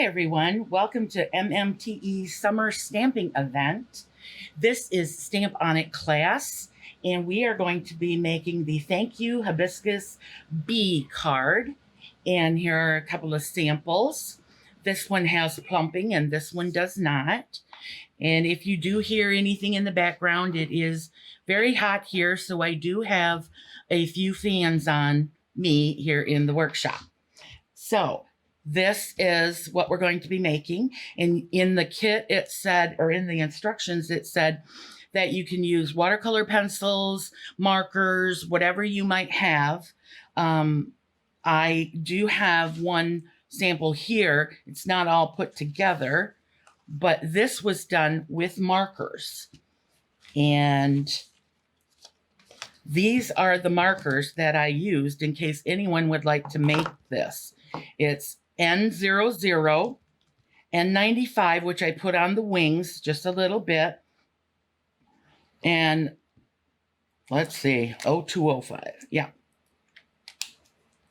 Hi everyone, welcome to MMTE Summer Stamping Event. This is Stamp On It class, and we are going to be making the Thank You Hibiscus Bee card. And here are a couple of samples. This one has plumping and this one does not. And if you do hear anything in the background, it is very hot here, so I do have a few fans on me here in the workshop. So this is what we're going to be making. And in the kit, it said, or in the instructions, it said that you can use watercolor pencils, markers, whatever you might have. I do have one sample here. It's not all put together, but this was done with markers. And these are the markers that I used in case anyone would like to make this. It's N00, N95, which I put on the wings just a little bit, and let's see, 0205. Yeah,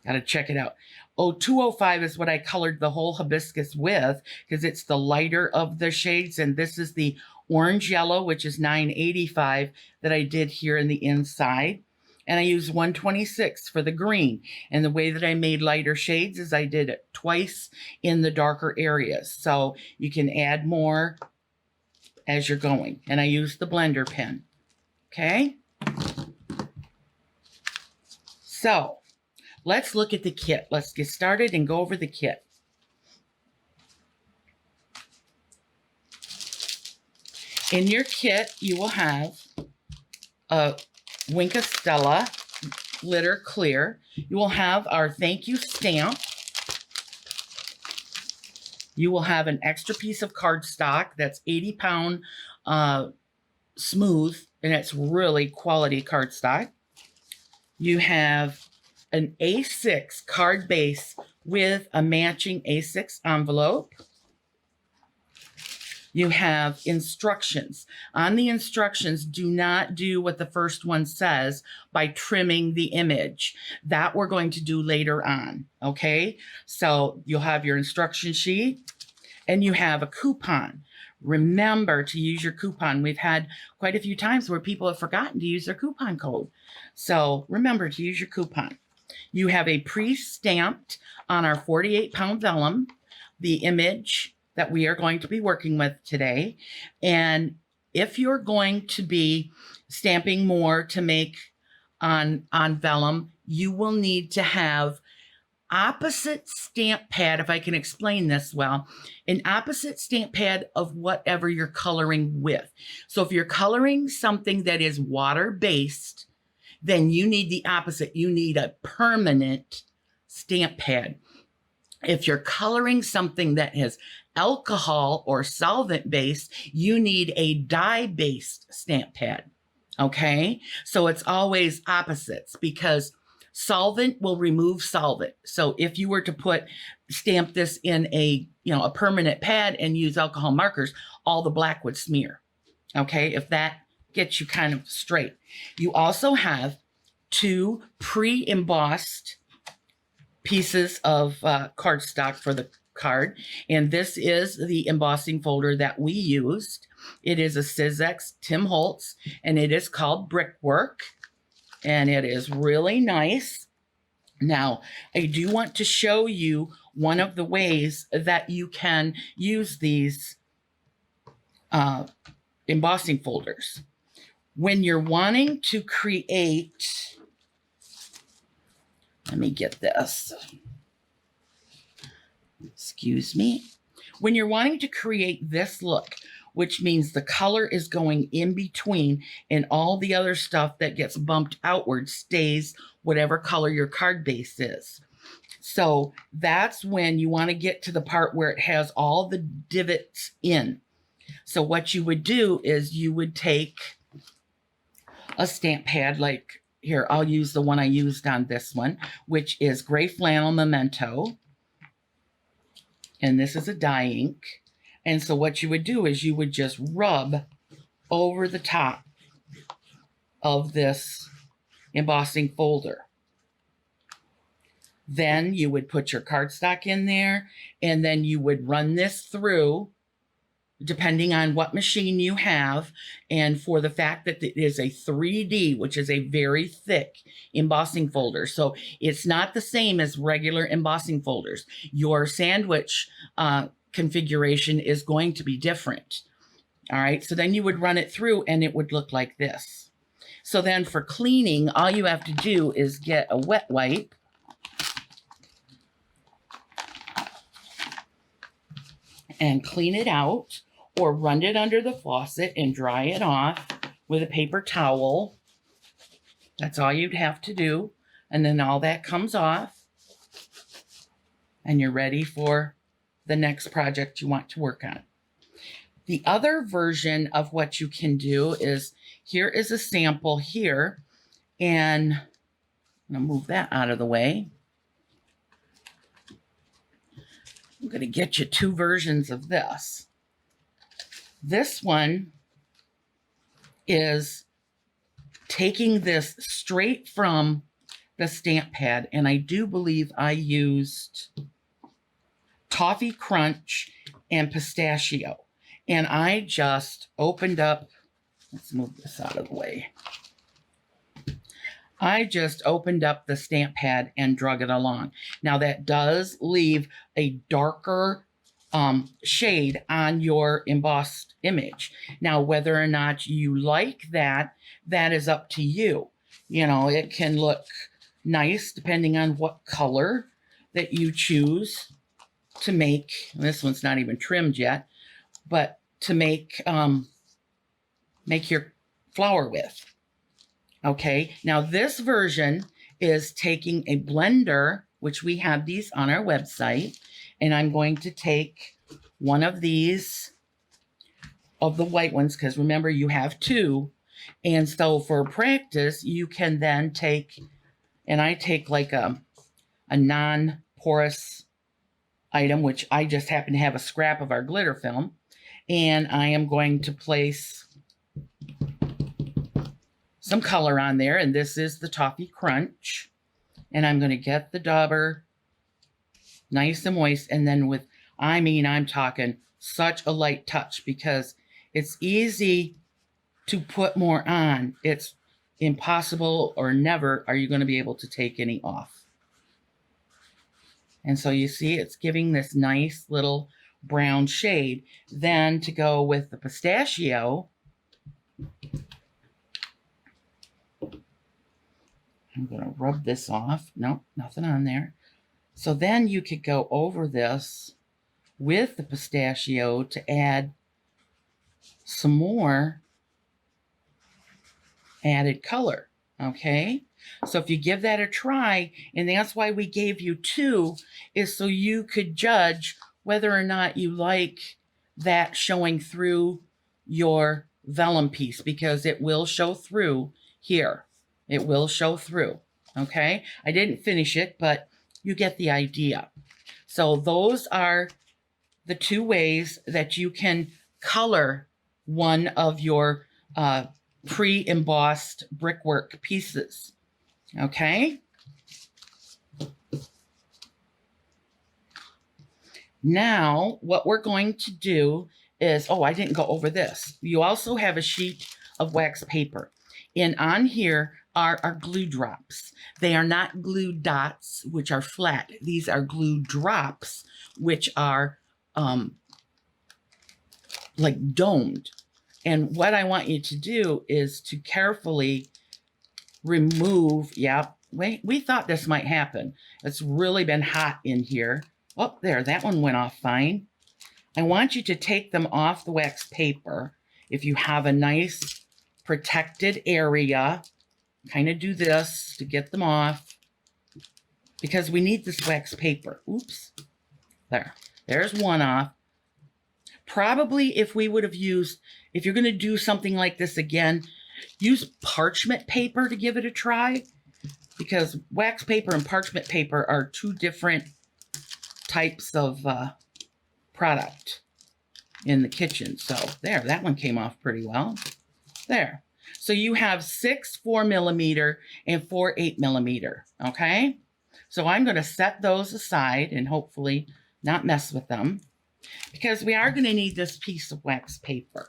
got to check it out. 0205 is what I colored the whole hibiscus with because it's the lighter of the shades, and this is the orange yellow, which is 985 that I did here in the inside. And I used 126 for the green. And the way that I made lighter shades is I did it twice in the darker areas. So you can add more as you're going. And I used the blender pen. Okay. So let's look at the kit. Let's get started and go over the kit. In your kit, you will have a Wink Stella glitter clear. You will have our thank you stamp. You will have an extra piece of cardstock that's 80-pound smooth, and it's really quality cardstock. You have an A6 card base with a matching A6 envelope. You have instructions. On the instructions, do not do what the first one says by trimming the image. That we're going to do later on, okay? So you'll have your instruction sheet and you have a coupon. Remember to use your coupon. We've had quite a few times where people have forgotten to use their coupon code. So remember to use your coupon. You have a pre-stamped on our 48-pound vellum, the image that we are going to be working with today. And if you're going to be stamping more to make on vellum, you will need to have opposite stamp pad, if I can explain this well, an opposite stamp pad of whatever you're coloring with. So if you're coloring something that is water-based, then you need the opposite. You need a permanent stamp pad. If you're coloring something that is alcohol or solvent based, you need a dye based stamp pad. Okay, so it's always opposites because solvent will remove solvent. So if you were to stamp this in a permanent pad and use alcohol markers, all the black would smear. Okay, if that gets you kind of straight. You also have 2 pre-embossed pieces of cardstock for the card, and this is the embossing folder that we used. It is a 𝐒𝐬𝐧𝐥𝐢 Tim Holtz, and it is called Brickwork, and it is really nice. Now, I do want to show you one of the ways that you can use these embossing folders. When you're wanting to create, let me get this. Excuse me. When you're wanting to create this look, which means the color is going in between and all the other stuff that gets bumped outward stays whatever color your card base is. So that's when you want to get to the part where it has all the divots in. So what you would do is you would take a stamp pad like here, I'll use the one I used on this one, which is Gray Flannel Memento. And this is a dye ink. And so what you would do is you would just rub over the top of this embossing folder. Then you would put your cardstock in there, and then you would run this through, depending on what machine you have. And for the fact that it is a 3D, which is a very thick embossing folder. So it's not the same as regular embossing folders. Your sandwich configuration is going to be different. All right, so then you would run it through and it would look like this. So then for cleaning, all you have to do is get a wet wipe and clean it out, or run it under the faucet and dry it off with a paper towel. That's all you'd have to do. And then all that comes off and you're ready for the next project you want to work on. The other version of what you can do is, here is a sample here, and I'm going to move that out of the way. I'm going to get you two versions of this. This one is taking this straight from the stamp pad, and I do believe I used Toffee Crunch and Pistachio. And I just opened up, let's move this out of the way. I just opened up the stamp pad and drug it along. Now that does leave a darker shade on your embossed image. Now, whether or not you like that, that is up to you. You know, it can look nice depending on what color that you choose to make. This one's not even trimmed yet, but to make your flower with. Okay, now this version is taking a blender, which we have these on our website, and I'm going to take one of these, of the white ones, because remember you have two. And so for practice, you can then take, and I take like a non-porous item, which I just happen to have a scrap of our glitter film. And I am going to place some color on there. And this is the Toffee Crunch. And I'm going to get the dauber nice and moist. And then with, I mean, I'm talking such a light touch, because it's easy to put more on. It's impossible, or never are you going to be able to take any off. And so you see it's giving this nice little brown shade. Then to go with the pistachio, I'm going to rub this off. Nope, nothing on there. So then you could go over this with the pistachio to add some more added color. Okay, so if you give that a try, and that's why we gave you two, is so you could judge whether or not you like that showing through your vellum piece, because it will show through here. It will show through. Okay, I didn't finish it, but you get the idea. So those are the two ways that you can color one of your pre-embossed brickwork pieces. Okay. Now, what we're going to do is, oh, I didn't go over this. You also have a sheet of wax paper. And on here are our glue drops. They are not glue dots, which are flat. These are glue drops, which are like domed. And what I want you to do is to carefully remove, we thought this might happen. It's really been hot in here. Oh, there, that one went off fine. I want you to take them off the wax paper. If you have a nice protected area, kind of do this to get them off, because we need this wax paper. Oops, there's one off. Probably if we would have used, if you're going to do something like this again, use parchment paper to give it a try, because wax paper and parchment paper are two different types of product in the kitchen. So there, that one came off pretty well. There. So you have 6 4mm and 4 8mm. Okay. So I'm going to set those aside and hopefully not mess with them, because we are going to need this piece of wax paper.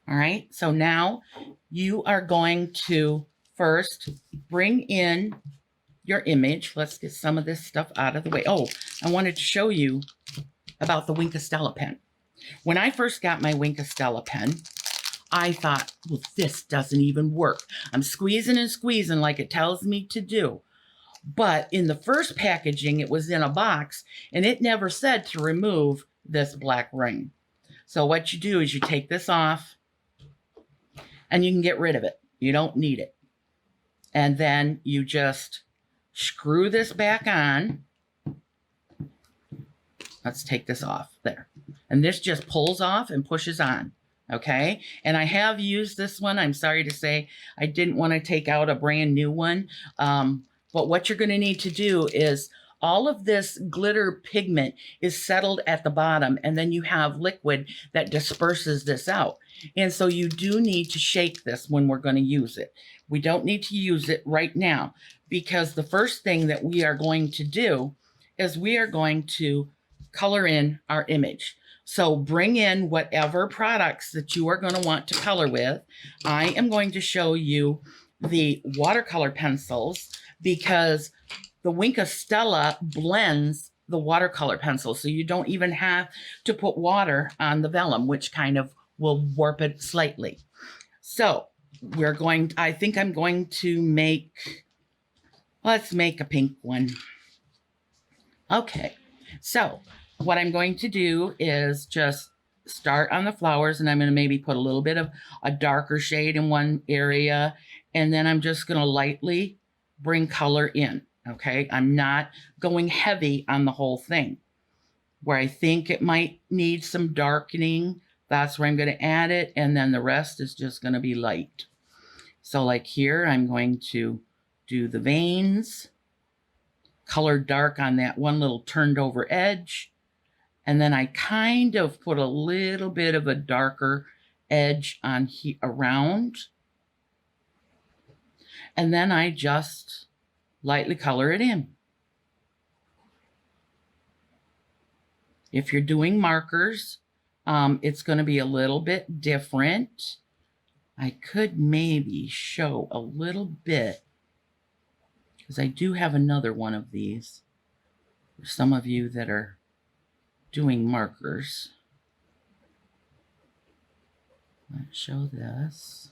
All right, so now you are going to first bring in your image. Let's get some of this stuff out of the way. Oh, I wanted to show you about the 𝐒𝐒𝐿 pen. When I first got my 𝐒𝐒𝐿 pen, I thought, well, this doesn't even work. I'm squeezing and squeezing like it tells me to do. But in the first packaging, it was in a box, and it never said to remove this black ring. So what you do is you take this off, and you can get rid of it. You don't need it. And then you just screw this back on. Let's take this off there. And this just pulls off and pushes on. Okay. And I have used this one. I'm sorry to say I didn't want to take out a brand new one. But what you're going to need to do is all of this glitter pigment is settled at the bottom, and then you have liquid that disperses this out. And so you do need to shake this when we're going to use it. We don't need to use it right now, because the first thing that we are going to do is we are going to color in our image. So bring in whatever products that you are going to want to color with. I am going to show you the watercolor pencils, because the 𝐒𝐒𝐿 blends the watercolor pencil, so you don't even have to put water on the vellum, which kind of will warp it slightly. So we're going, I think I'm going to make, let's make a pink one. Okay, so what I'm going to do is just start on the flowers, and I'm going to maybe put a little bit of a darker shade in one area, and then I'm just going to lightly bring color in. Okay, I'm not going heavy on the whole thing. Where I think it might need some darkening, that's where I'm going to add it, and then the rest is just going to be light. So like here, I'm going to do the veins, color dark on that one little turned over edge, and then I kind of put a little bit of a darker edge on here around, and then I just lightly color it in. If you're doing markers, it's going to be a little bit different. I could maybe show a little bit, because I do have another one of these for some of you that are doing markers. Let's show this.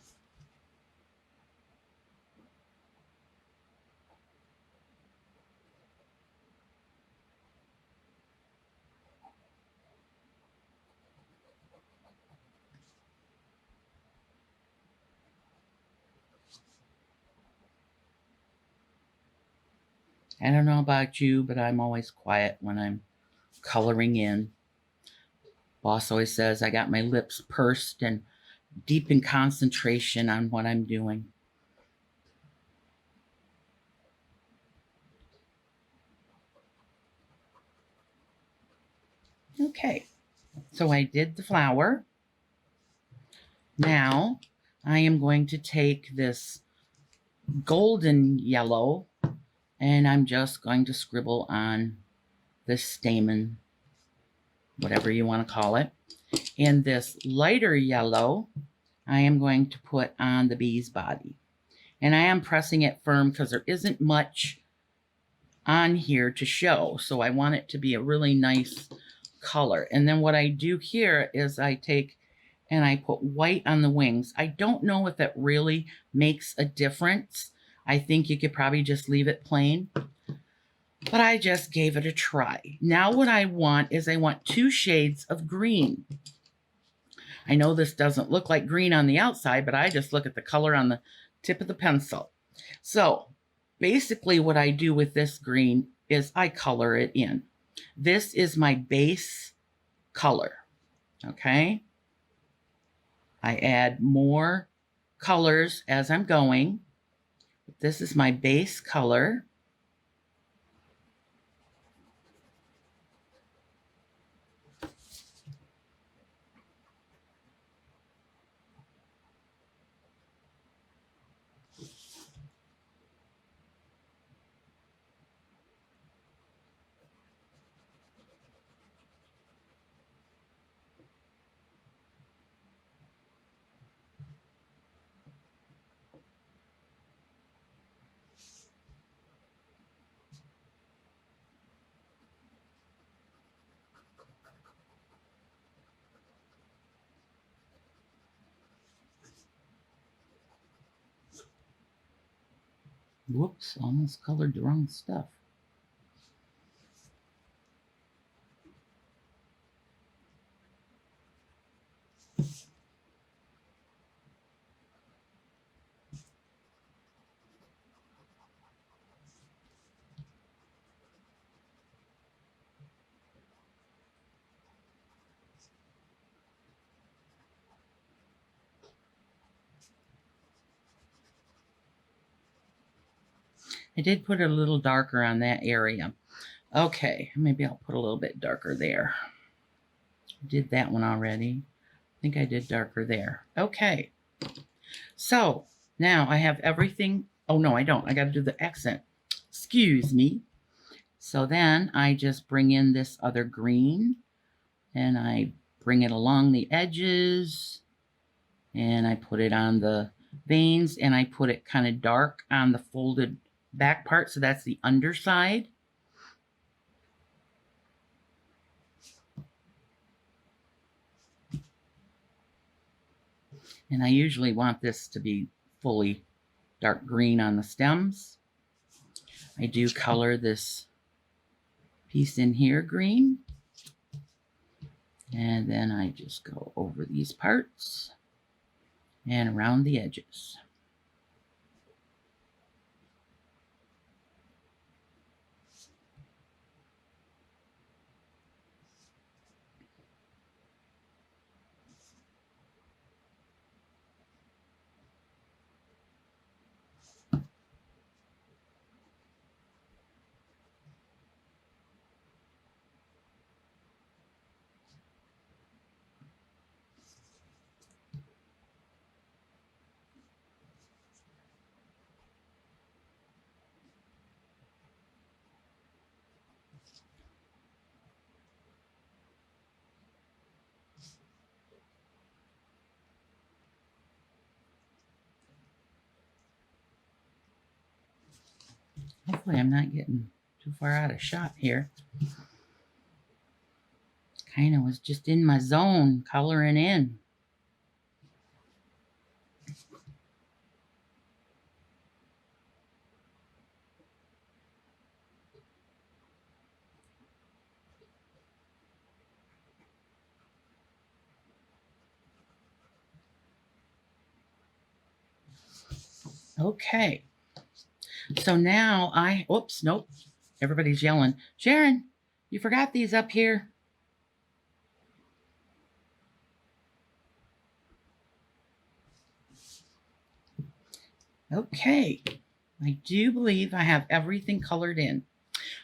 I don't know about you, but I'm always quiet when I'm coloring in. Boss always says I got my lips pursed and deep in concentration on what I'm doing. Okay, so I did the flower. Now I am going to take this golden yellow, and I'm just going to scribble on this stamen, whatever you want to call it. And this lighter yellow, I am going to put on the bee's body. And I am pressing it firm because there isn't much on here to show. So I want it to be a really nice color. And then what I do here is I take and I put white on the wings. I don't know if that really makes a difference. I think you could probably just leave it plain, but I just gave it a try. Now what I want is I want 2 shades of green. I know this doesn't look like green on the outside, but I just look at the color on the tip of the pencil. So basically what I do with this green is I color it in. This is my base color, okay? I add more colors as I'm going. This is my base color. Whoops, almost colored the wrong stuff. I did put it a little darker on that area. Okay, maybe I'll put a little bit darker there. Did that one already. I think I did darker there. Okay. So now I have everything. Oh, no, I don't. I got to do the accent. Excuse me. So then I just bring in this other green and I bring it along the edges and I put it on the veins and I put it kind of dark on the folded back part. So that's the underside. And I usually want this to be fully dark green on the stems. I do color this piece in here green. And then I just go over these parts and around the edges. Hopefully I'm not getting too far out of shot here. Kind of was just in my zone, coloring in. Okay. So now oops, nope. Everybody's yelling, Sharon, you forgot these up here. Okay. I do believe I have everything colored in.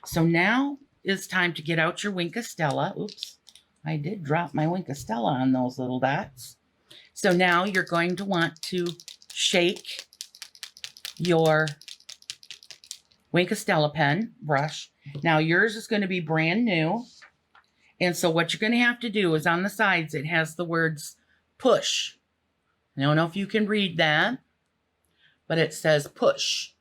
So now it's time to get out your Wink of Stella. Oops, I did drop my Wink of Stella on those little dots. So now you're going to want to shake your Wink of Stella pen brush. Now yours is going to be brand new. And so what you're going to have to do is on the sides, it has the words push. I don't know if you can read that, but it says push.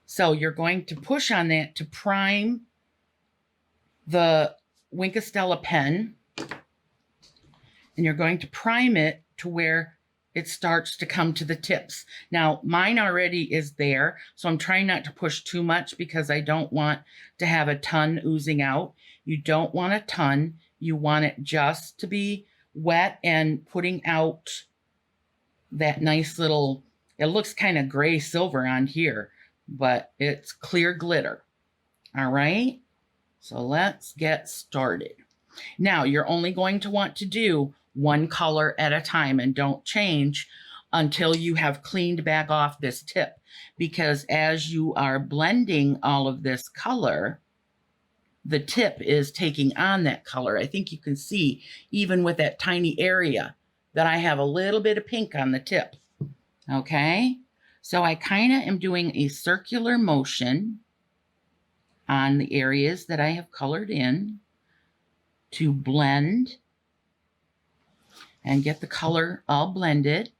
So you're going to push on that to prime the Wink of Stella pen. And you're going to prime it to where it starts to come to the tips. Now, mine already is there, so I'm trying not to push too much because I don't want to have a ton oozing out. You don't want a ton. You want it just to be wet and putting out that nice little, it looks kind of gray silver on here, but it's clear glitter. All right, so let's get started. Now, you're only going to want to do one color at a time and don't change until you have cleaned back off this tip, because as you are blending all of this color, the tip is taking on that color. I think you can see even with that tiny area that I have a little bit of pink on the tip. Okay, so I kind of am doing a circular motion on the areas that I have colored in to blend and get the color all blended.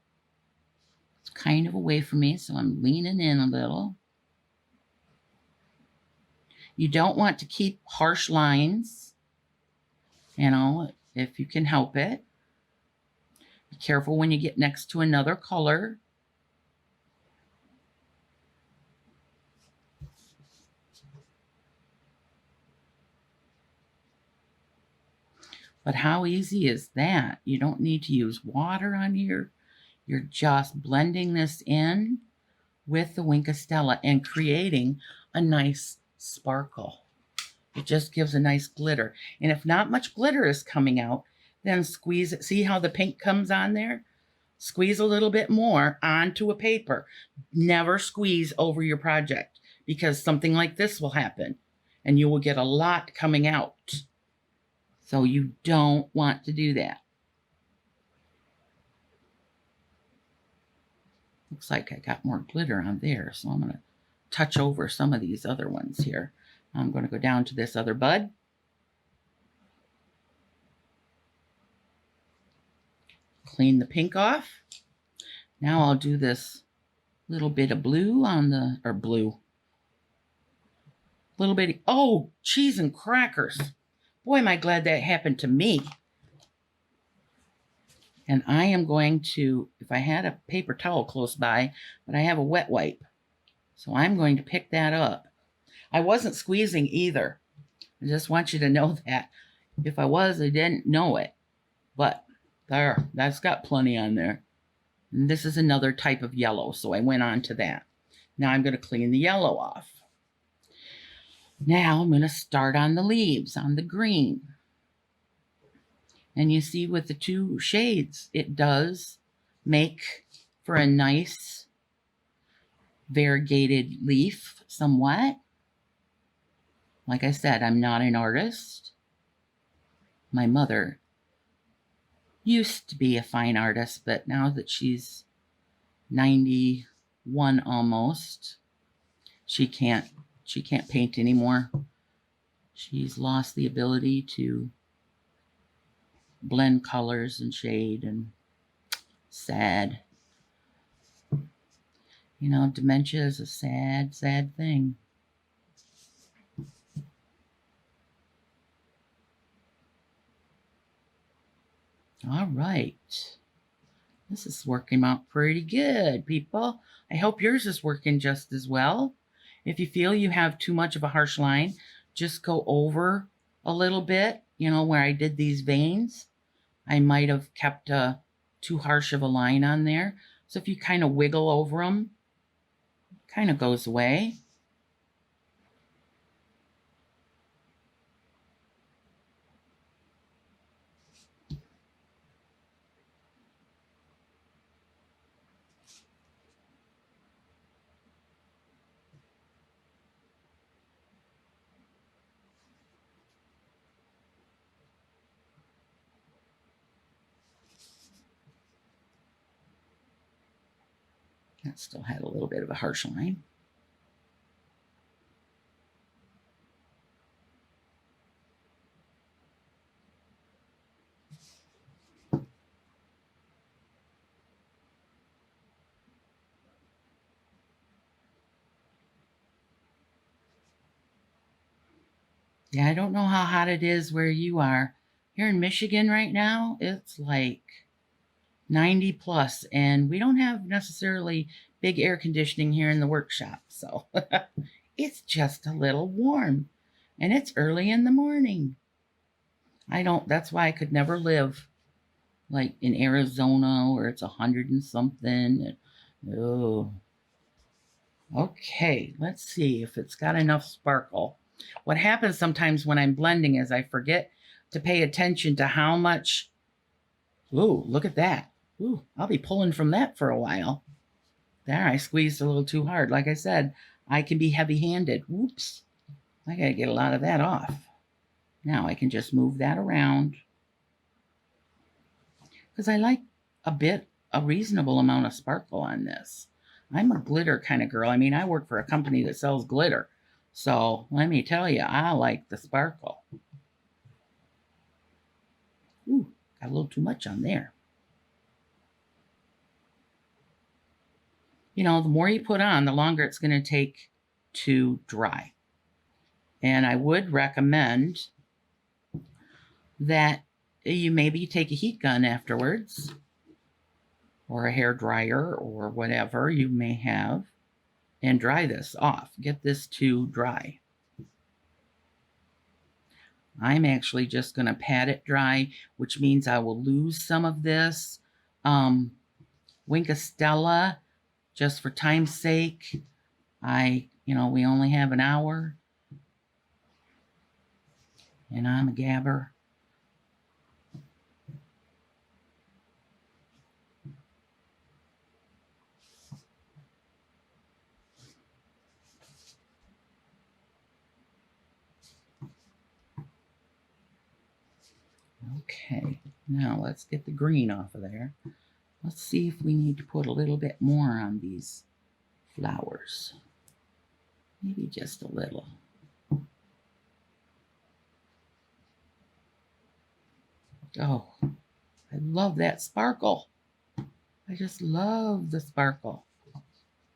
It's kind of away from me, so I'm leaning in a little. You don't want to keep harsh lines, you know, if you can help it. Be careful when you get next to another color. But how easy is that? You don't need to use water on here. You're just blending this in with the Wink of Stella and creating a nice sparkle. It just gives a nice glitter. And if not much glitter is coming out, then squeeze it. See how the pink comes on there? Squeeze a little bit more onto a paper. Never squeeze over your project because something like this will happen and you will get a lot coming out. So you don't want to do that. Looks like I got more glitter on there, so I'm going to touch over some of these other ones here. I'm going to go down to this other bud. Clean the pink off. Now I'll do this little bit of blue on the, or blue. Little bit, oh, cheese and crackers. Boy, am I glad that happened to me. And I am going to, if I had a paper towel close by, but I have a wet wipe. So I'm going to pick that up. I wasn't squeezing either. I just want you to know that. If I was, I didn't know it. But there, that's got plenty on there. And this is another type of yellow, so I went on to that. Now I'm going to clean the yellow off. Now I'm going to start on the leaves, on the green. And you see with the two shades, it does make for a nice variegated leaf somewhat. Like I said, I'm not an artist. My mother used to be a fine artist, but now that she's 91 almost, she can't paint anymore. She's lost the ability to blend colors and shade, and sad. You know, dementia is a sad, sad thing. All right. This is working out pretty good, people. I hope yours is working just as well. If you feel you have too much of a harsh line, just go over a little bit, you know, where I did these veins. I might have kept too harsh of a line on there. So if you kind of wiggle over them, it kind of goes away. That still had a little bit of a harsh line. Yeah, I don't know how hot it is where you are. Here in Michigan right now, it's like 90 plus, and we don't have necessarily big air conditioning here in the workshop, so it's just a little warm, and it's early in the morning. That's why I could never live like in Arizona where it's 100 and something. Oh, okay, let's see if it's got enough sparkle. What happens sometimes when I'm blending is I forget to pay attention to how much. Ooh, look at that. Ooh, I'll be pulling from that for a while. There, I squeezed a little too hard. Like I said, I can be heavy-handed. Whoops. I got to get a lot of that off. Now I can just move that around. Because I like a reasonable amount of sparkle on this. I'm a glitter kind of girl. I mean, I work for a company that sells glitter. So let me tell you, I like the sparkle. Ooh, got a little too much on there. You know, the more you put on, the longer it's going to take to dry. And I would recommend that you maybe take a heat gun afterwards, or a hair dryer, or whatever you may have, and dry this off. Get this to dry. I'm actually just going to pat it dry, which means I will lose some of this Wink of Stella just for time's sake. We only have an hour, and I'm a gabber. Okay, now let's get the green off of there. Let's see if we need to put a little bit more on these flowers. Maybe just a little. Oh, I love that sparkle. I just love the sparkle.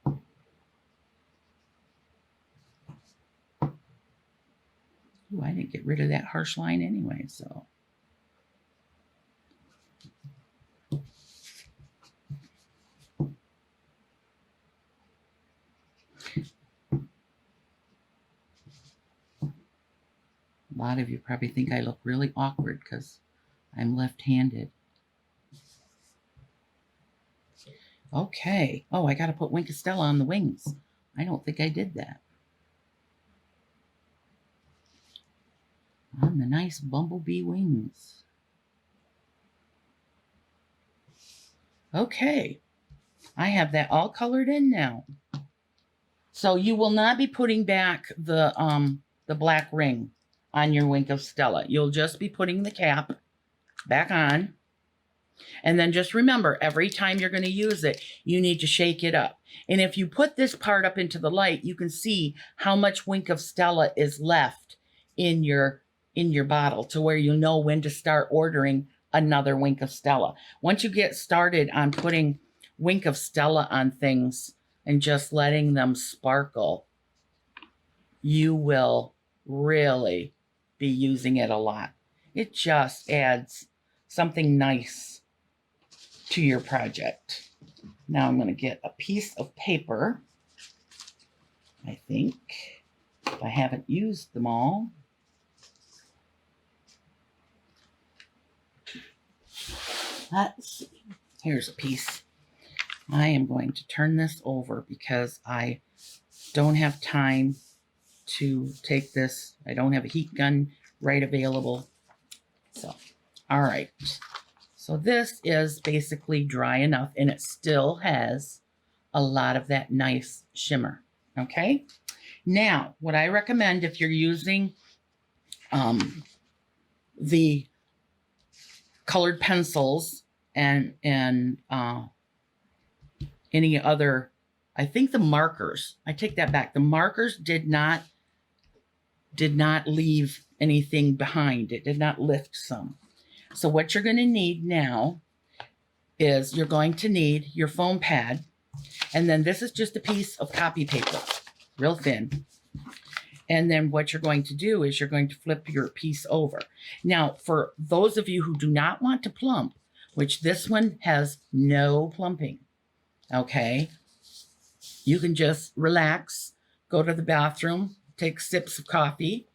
Ooh, I didn't get rid of that harsh line anyway, so. A lot of you probably think I look really awkward because I'm left-handed. Okay. Oh, I got to put Wink of Stella on the wings. I don't think I did that. On the nice bumblebee wings. Okay. I have that all colored in now. So you will not be putting back the black ring on your Wink of Stella. You'll just be putting the cap back on. And then just remember, every time you're going to use it, you need to shake it up. And if you put this part up into the light, you can see how much Wink of Stella is left in your bottle, to where you know when to start ordering another Wink of Stella. Once you get started on putting Wink of Stella on things and just letting them sparkle, you will really be using it a lot. It just adds something nice to your project. Now I'm going to get a piece of paper, I think, if I haven't used them all. Let's see. Here's a piece. I am going to turn this over because I don't have time to take this. I don't have a heat gun right available. So, all right. So this is basically dry enough, and it still has a lot of that nice shimmer. Okay. Now, what I recommend if you're using the colored pencils and any other, I think the markers, I take that back. The markers did not leave anything behind. It did not lift some. So what you're going to need now is you're going to need your foam pad. And then this is just a piece of copy paper, real thin. And then what you're going to do is you're going to flip your piece over. Now, for those of you who do not want to plump, which this one has no plumping, okay, you can just relax, go to the bathroom, take sips of coffee,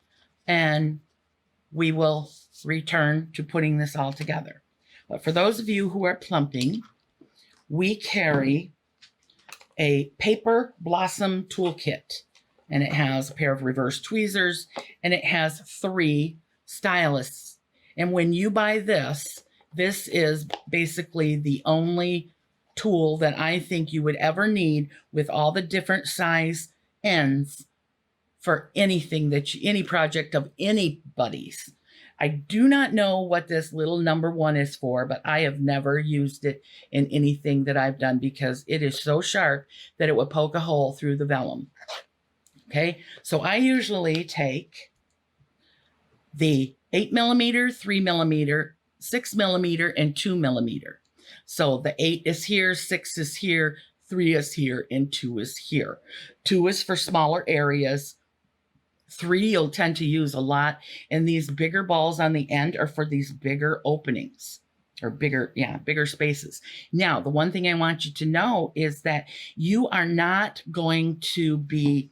and we will return to putting this all together. But for those of you who are plumping, we carry a paper blossom toolkit, and it has a pair of reverse tweezers, and it has 3 styluses. And when you buy this, this is basically the only tool that I think you would ever need, with all the different size ends for anything that any project of anybody's. I do not know what this little number 1 is for, but I have never used it in anything that I've done because it is so sharp that it would poke a hole through the vellum. Okay, so I usually take the 8mm, 3mm, 6mm, and 2mm. So the 8 is here, 6 is here, 3 is here, and 2 is here. 2 is for smaller areas. 3 you'll tend to use a lot, and these bigger balls on the end are for these bigger openings, or bigger spaces. Now, the one thing I want you to know is that you are not going to be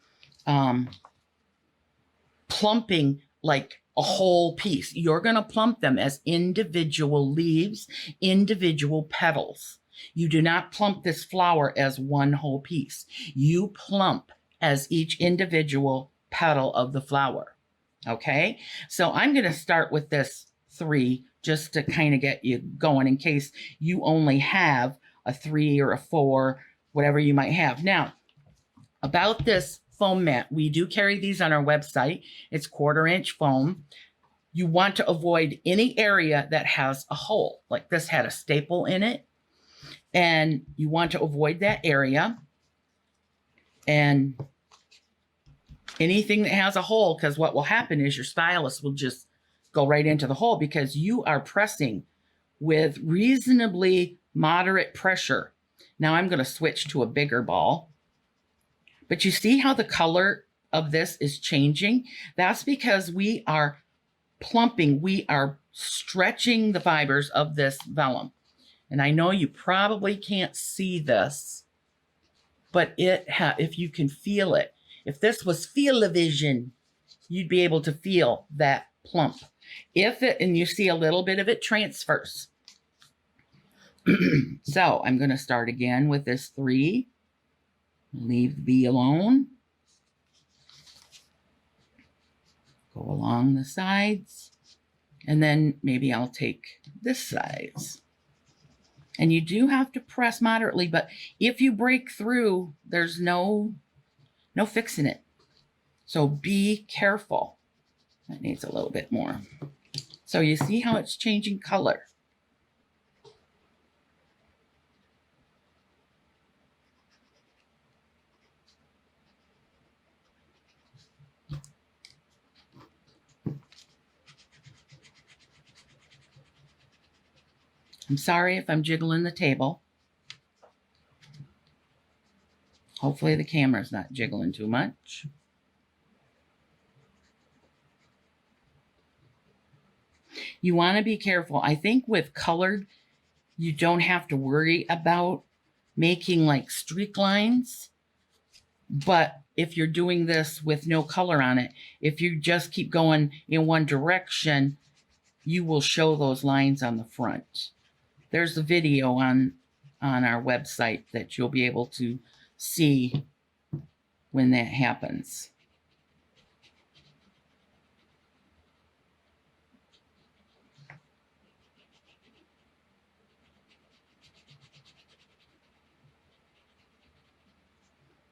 plumping like a whole piece. You're going to plump them as individual leaves, individual petals. You do not plump this flower as one whole piece. You plump as each individual petal of the flower. Okay, so I'm going to start with this 3 just to kind of get you going in case you only have a 3 or a 4, whatever you might have. Now, about this foam mat, we do carry these on our website. It's 1/4 inch foam. You want to avoid any area that has a hole, like this had a staple in it, and you want to avoid that area. And anything that has a hole, because what will happen is your stylus will just go right into the hole because you are pressing with reasonably moderate pressure. Now I'm going to switch to a bigger ball. But you see how the color of this is changing? That's because we are plumping, we are stretching the fibers of this vellum. And I know you probably can't see this, but if you can feel it, if this was feel-o-vision, you'd be able to feel that plump. And you see a little bit of it transfers. So I'm going to start again with this 3. Leave the bee alone. Go along the sides. And then maybe I'll take this size. And you do have to press moderately, but if you break through, there's no fixing it. So be careful. That needs a little bit more. So you see how it's changing color. I'm sorry if I'm jiggling the table. Hopefully the camera's not jiggling too much. You want to be careful. I think with colored, you don't have to worry about making like streak lines. But if you're doing this with no color on it, if you just keep going in one direction, you will show those lines on the front. There's a video on our website that you'll be able to see when that happens.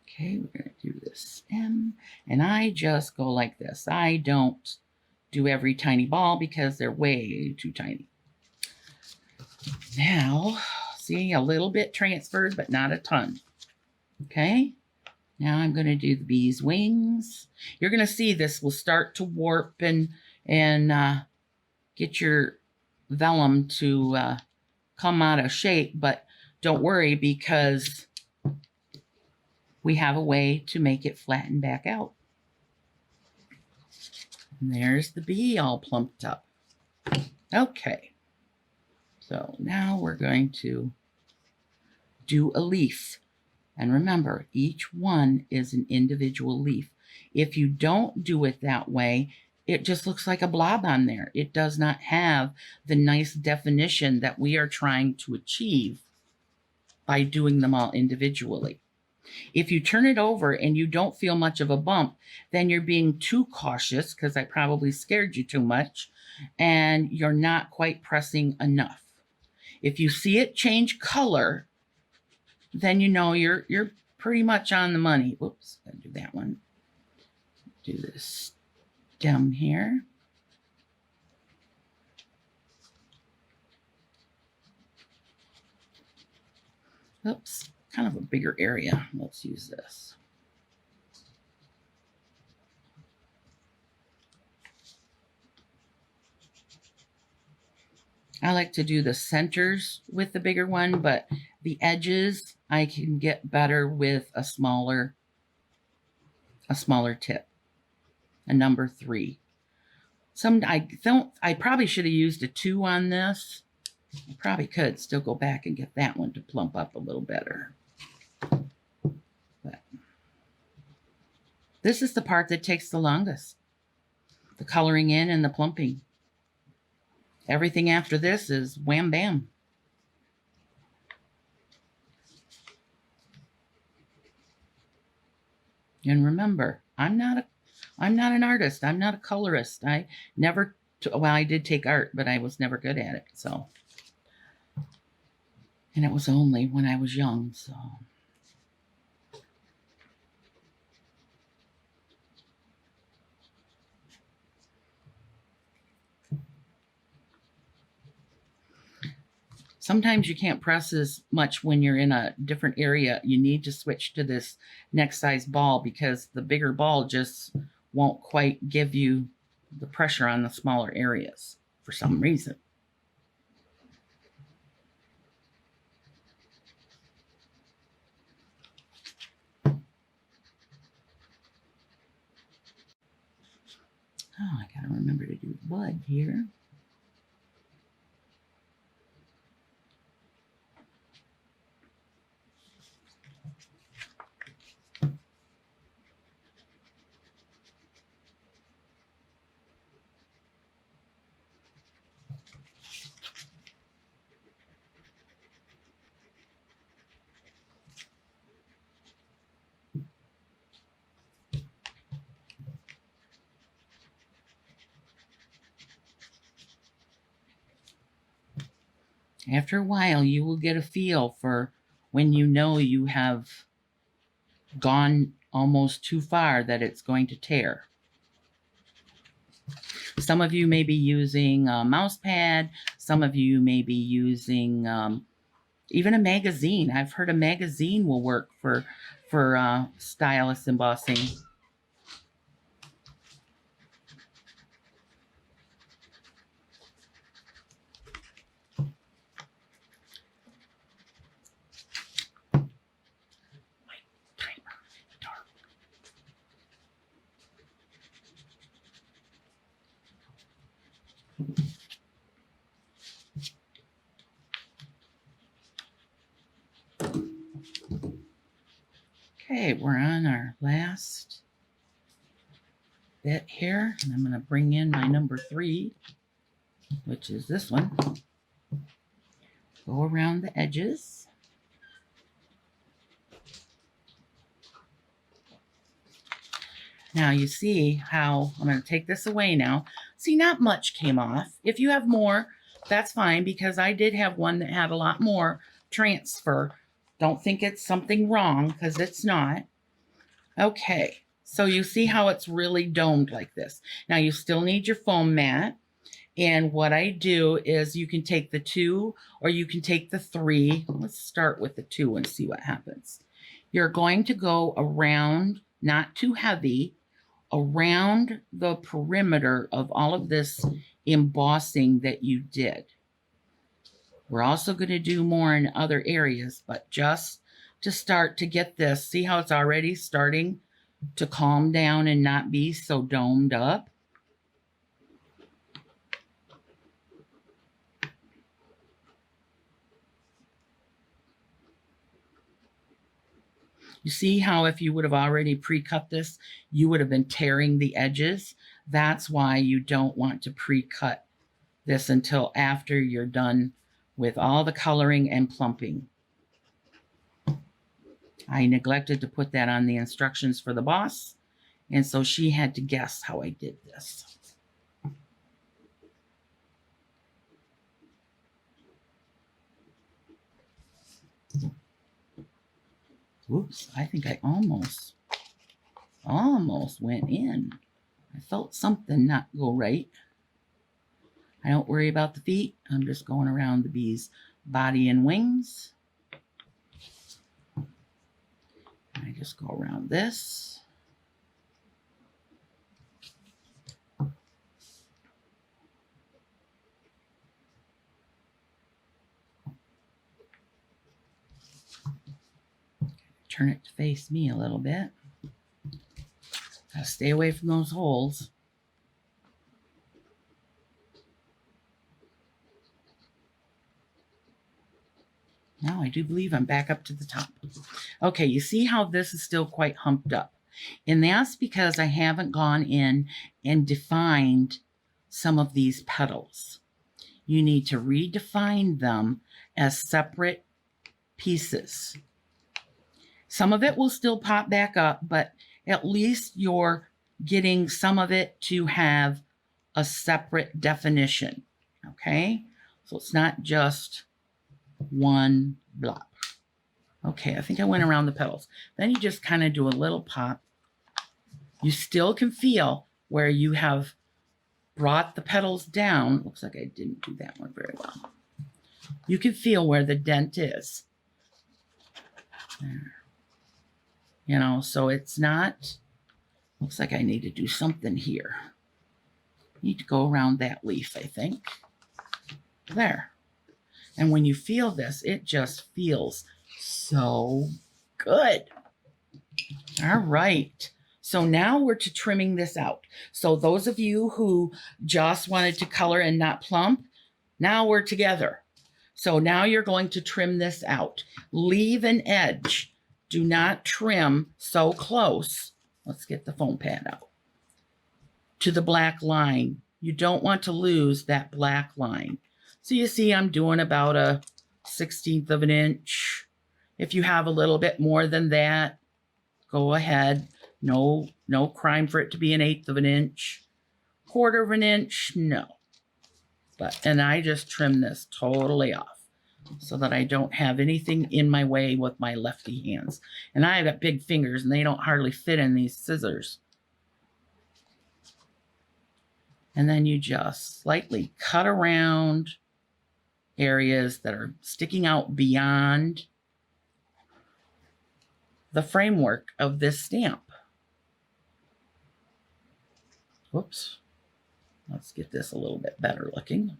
Okay, we're going to do this M, and I just go like this. I don't do every tiny ball because they're way too tiny. Now, see, a little bit transferred, but not a ton. Okay, now I'm going to do the bee's wings. You're going to see this will start to warp and get your vellum to come out of shape, but don't worry because we have a way to make it flatten back out. And there's the bee all plumped up. Okay. So now we're going to do a leaf. And remember, each one is an individual leaf. If you don't do it that way, it just looks like a blob on there. It does not have the nice definition that we are trying to achieve by doing them all individually. If you turn it over and you don't feel much of a bump, then you're being too cautious because I probably scared you too much and you're not quite pressing enough. If you see it change color, then you know you're pretty much on the money. Whoops, gotta do that one. Do this stem here. Oops, kind of a bigger area. Let's use this. I like to do the centers with the bigger one, but the edges I can get better with a smaller tip, a number 3. I probably should have used a 2 on this. I probably could still go back and get that one to plump up a little better. But this is the part that takes the longest. the coloring in and the plumping. Everything after this is wham bam. And remember, I'm not an artist. I'm not a colorist. I never, well, I did take art, but I was never good at it. So, and it was only when I was young. So, sometimes you can't press as much when you're in a different area. You need to switch to this next size ball because the bigger ball just won't quite give you the pressure on the smaller areas for some reason. Oh, I gotta remember to do blood here. After a while, you will get a feel for when you know you have gone almost too far that it's going to tear. Some of you may be using a mouse pad. Some of you may be using even a magazine. I've heard a magazine will work for stylus embossing. Okay, we're on our last bit here, and I'm going to bring in my number 3, which is this one. Go around the edges. Now you see how I'm going to take this away now. See, not much came off. If you have more, that's fine, because I did have one that had a lot more transfer. Don't think it's something wrong, because it's not. Okay, so you see how it's really domed like this. Now you still need your foam mat. And what I do is you can take the 2 or you can take the 3. Let's start with the 2 and see what happens. You're going to go around, not too heavy, around the perimeter of all of this embossing that you did. We're also going to do more in other areas, but just to start to get this, see how it's already starting to calm down and not be so domed up? You see how if you would have already pre-cut this, you would have been tearing the edges? That's why you don't want to pre-cut this until after you're done with all the coloring and plumping. I neglected to put that on the instructions for the boss, and so she had to guess how I did this. Oops, I think I almost went in. I felt something not go right. I don't worry about the feet. I'm just going around the bee's body and wings. I just go around this. Turn it to face me a little bit. Gotta stay away from those holes. Now I do believe I'm back up to the top. Okay, you see how this is still quite humped up. And that's because I haven't gone in and defined some of these petals. You need to redefine them as separate pieces. Some of it will still pop back up, but at least you're getting some of it to have a separate definition, okay? So it's not just one blob. Okay, I think I went around the petals. Then you just kind of do a little pop. You still can feel where you have brought the petals down. Looks like I didn't do that one very well. You can feel where the dent is. There. You know, so it's not, looks like I need to do something here. Need to go around that leaf, I think. There. And when you feel this, it just feels so good. All right. So now we're to trimming this out. So those of you who just wanted to color and not plump, now we're together. So now you're going to trim this out. Leave an edge. Do not trim so close. Let's get the foam pad out. To the black line. You don't want to lose that black line. So you see I'm doing about a 1/16 of an inch. If you have a little bit more than that, go ahead. No crime for it to be 1/8 of an inch. 1/4 of an inch, no. And I just trim this totally off so that I don't have anything in my way with my lefty hands. And I've got big fingers and they don't hardly fit in these scissors. And then you just slightly cut around areas that are sticking out beyond the framework of this stamp. Whoops. Let's get this a little bit better looking.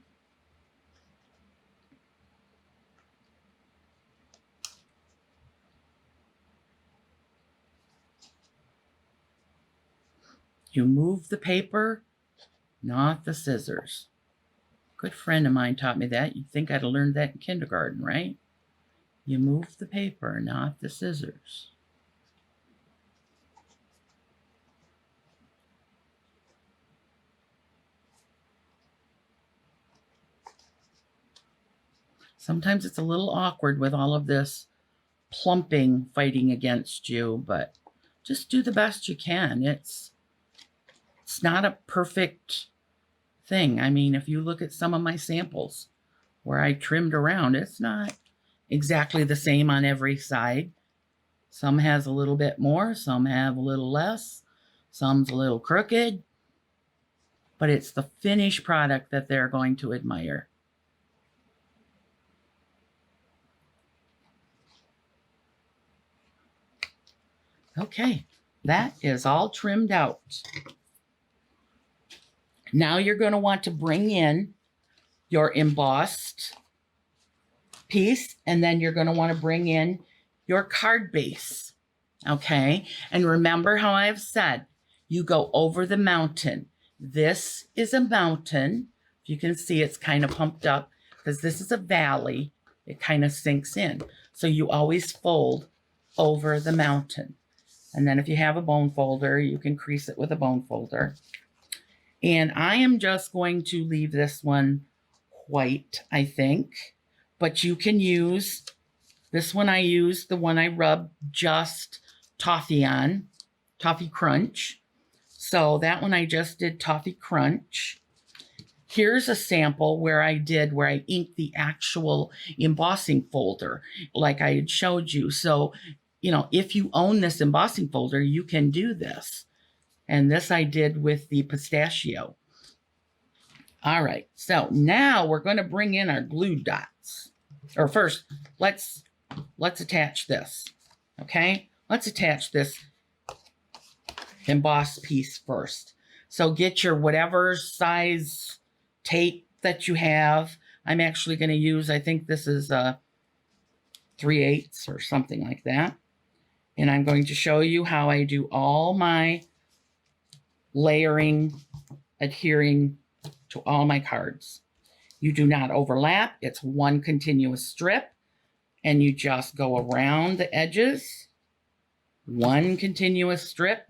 You move the paper, not the scissors. Good friend of mine taught me that. You'd think I'd have learned that in kindergarten, right? You move the paper, not the scissors. Sometimes it's a little awkward with all of this plumping fighting against you, but just do the best you can. It's not a perfect thing. I mean, if you look at some of my samples where I trimmed around, it's not exactly the same on every side. Some has a little bit more, some have a little less, some's a little crooked, but it's the finished product that they're going to admire. Okay, that is all trimmed out. Now you're going to want to bring in your embossed piece, and then you're going to want to bring in your card base. Okay, and remember how I've said, you go over the mountain. This is a mountain. If you can see, it's kind of pumped up because this is a valley. It kind of sinks in. So you always fold over the mountain. And then if you have a bone folder, you can crease it with a bone folder. And I am just going to leave this one white, I think. But you can use, this one I used, the one I rubbed just toffee on, Toffee Crunch. So that one I just did Toffee Crunch. Here's a sample where I inked the actual embossing folder like I had showed you. So, you know, if you own this embossing folder, you can do this. And this I did with the pistachio. All right, so now we're going to bring in our glue dots. Or first, let's attach this, okay? Let's attach this embossed piece first. So get your whatever size tape that you have. I'm actually going to use, I think this is a 3/8 or something like that. And I'm going to show you how I do all my layering, adhering to all my cards. You do not overlap. It's one continuous strip. And you just go around the edges one continuous strip.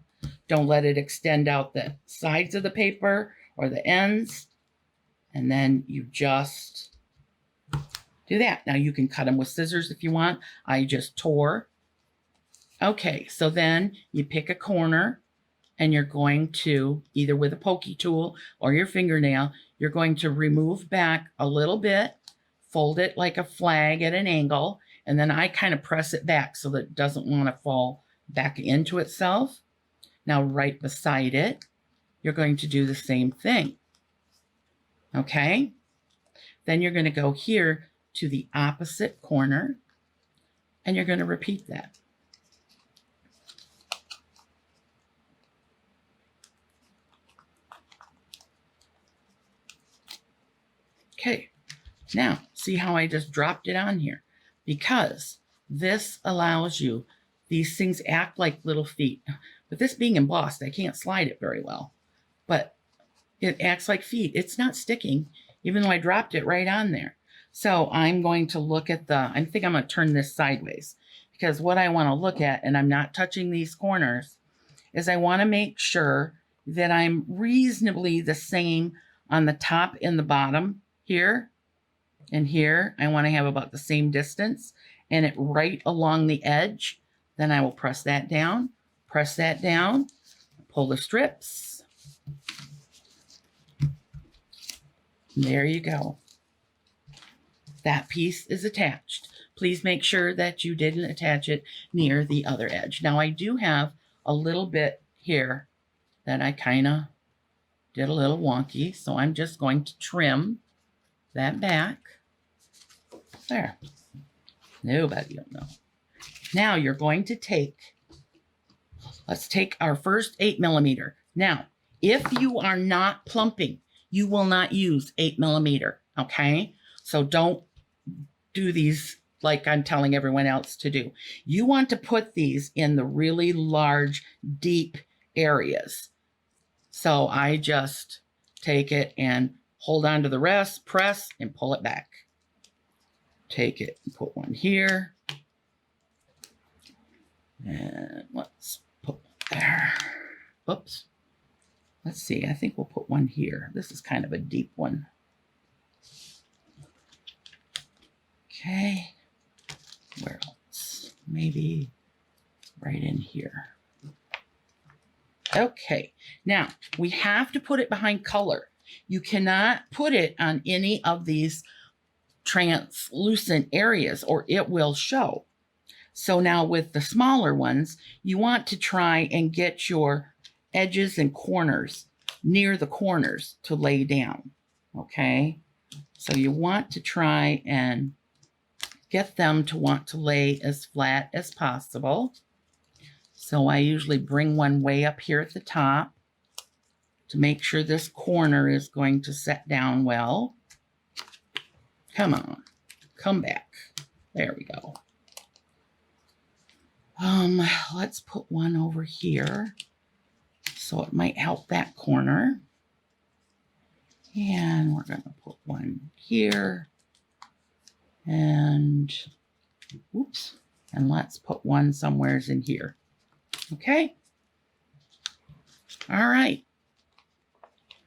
Don't let it extend out the sides of the paper or the ends. And then you just do that. Now you can cut them with scissors if you want. I just tore. Okay, so then you pick a corner and you're going to, either with a pokey tool or your fingernail, you're going to remove back a little bit, fold it like a flag at an angle, and then I kind of press it back so that it doesn't want to fall back into itself. Now right beside it, you're going to do the same thing. Okay? Then you're going to go here to the opposite corner and you're going to repeat that. Okay, now see how I just dropped it on here? Because this allows you, these things act like little feet. But this being embossed, I can't slide it very well. But it acts like feet. It's not sticking, even though I dropped it right on there. So I'm going to look at I think I'm going to turn this sideways. Because what I want to look at, and I'm not touching these corners, is I want to make sure that I'm reasonably the same on the top and the bottom. Here and here, I want to have about the same distance, and it right along the edge. Then I will press that down, pull the strips. There you go. That piece is attached. Please make sure that you didn't attach it near the other edge. Now I do have a little bit here that I kind of did a little wonky, so I'm just going to trim that back. There. Nobody will know. Now you're going to take, let's take our first 8mm. Now, if you are not plumping, you will not use 8mm, okay? So don't do these like I'm telling everyone else to do. You want to put these in the really large, deep areas. So I just take it and hold on to the rest, press, and pull it back. Take it and put one here. And let's put one there. Oops. Let's see, I think we'll put one here. This is kind of a deep one. Okay. Where else? Maybe right in here. Okay. Now, we have to put it behind color. You cannot put it on any of these translucent areas or it will show. So now with the smaller ones, you want to try and get your edges and corners near the corners to lay down. Okay. So you want to try and get them to want to lay as flat as possible. So I usually bring one way up here at the top to make sure this corner is going to set down well. Come on, come back. There we go. Let's put one over here so it might help that corner. And we're going to put one here. And, whoops, and let's put one somewheres in here. Okay? All right.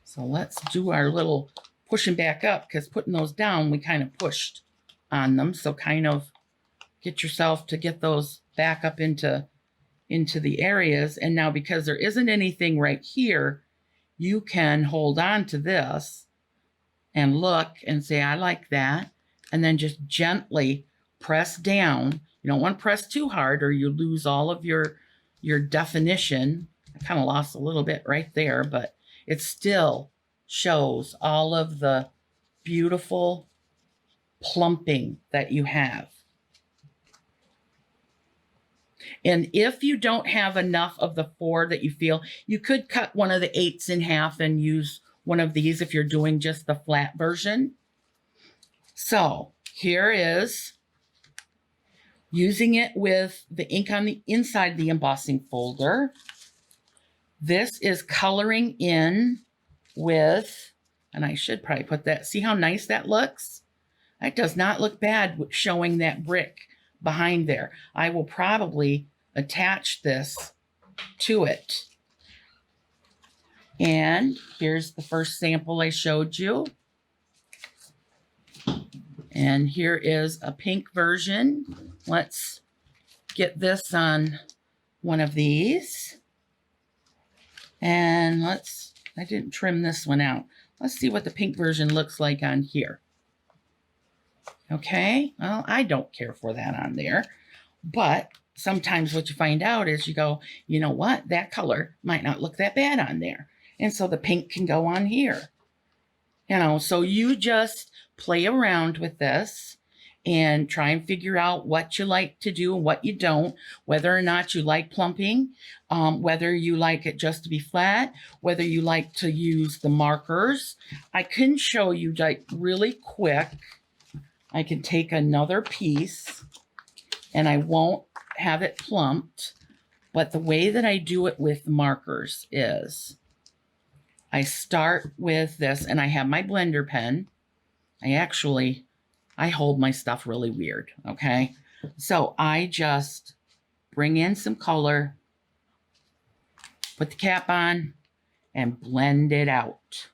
So let's do our little pushing back up, because putting those down, we kind of pushed on them. So kind of get yourself to get those back up into the areas. And now because there isn't anything right here, you can hold on to this and look and say, I like that. And then just gently press down. You don't want to press too hard or you lose all of your definition. I kind of lost a little bit right there, but it still shows all of the beautiful plumping that you have. And if you don't have enough of the 4 that you feel, you could cut one of the 8s in half and use one of these if you're doing just the flat version. So here is using it with the ink on the inside of the embossing folder. This is coloring in with, and I should probably put that, see how nice that looks? That does not look bad showing that brick behind there. I will probably attach this to it. And here's the first sample I showed you. And here is a pink version. Let's get this on one of these. And I didn't trim this one out. Let's see what the pink version looks like on here. Okay, well, I don't care for that on there. But sometimes what you find out is you go, you know what, that color might not look that bad on there. And so the pink can go on here. You know, so you just play around with this and try and figure out what you like to do and what you don't, whether or not you like plumping, whether you like it just to be flat, whether you like to use the markers. I can show you like really quick. I can take another piece and I won't have it plumped, but the way that I do it with markers is I start with this, and I have my blender pen. I hold my stuff really weird, okay? So I just bring in some color, put the cap on, and blend it out.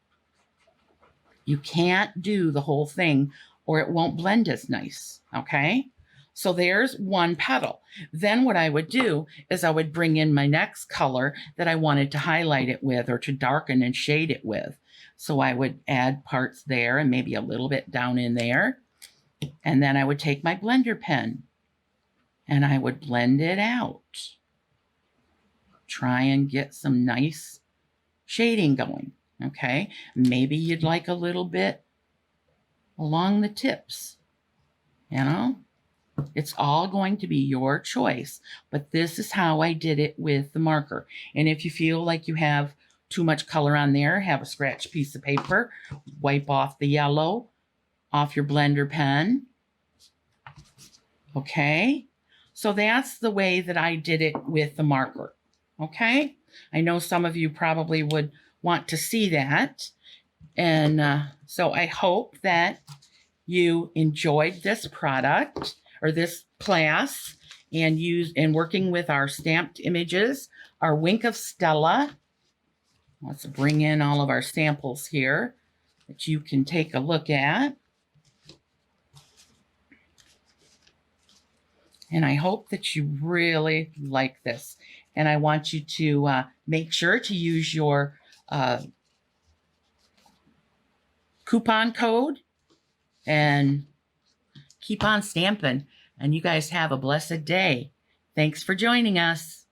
You can't do the whole thing or it won't blend as nice, okay? So there's one petal. Then what I would do is I would bring in my next color that I wanted to highlight it with or to darken and shade it with. So I would add parts there and maybe a little bit down in there. And then I would take my blender pen and I would blend it out. Try and get some nice shading going, okay? Maybe you'd like a little bit along the tips, you know? It's all going to be your choice, but this is how I did it with the marker. And if you feel like you have too much color on there, have a scratch piece of paper, wipe off the yellow off your blender pen. Okay, so that's the way that I did it with the marker. Okay, I know some of you probably would want to see that. And so I hope that you enjoyed this product or this class and working with our stamped images, our Wink of Stella. Let's bring in all of our samples here that you can take a look at. And I hope that you really like this. And I want you to make sure to use your coupon code and keep on stamping. And you guys have a blessed day. Thanks for joining us.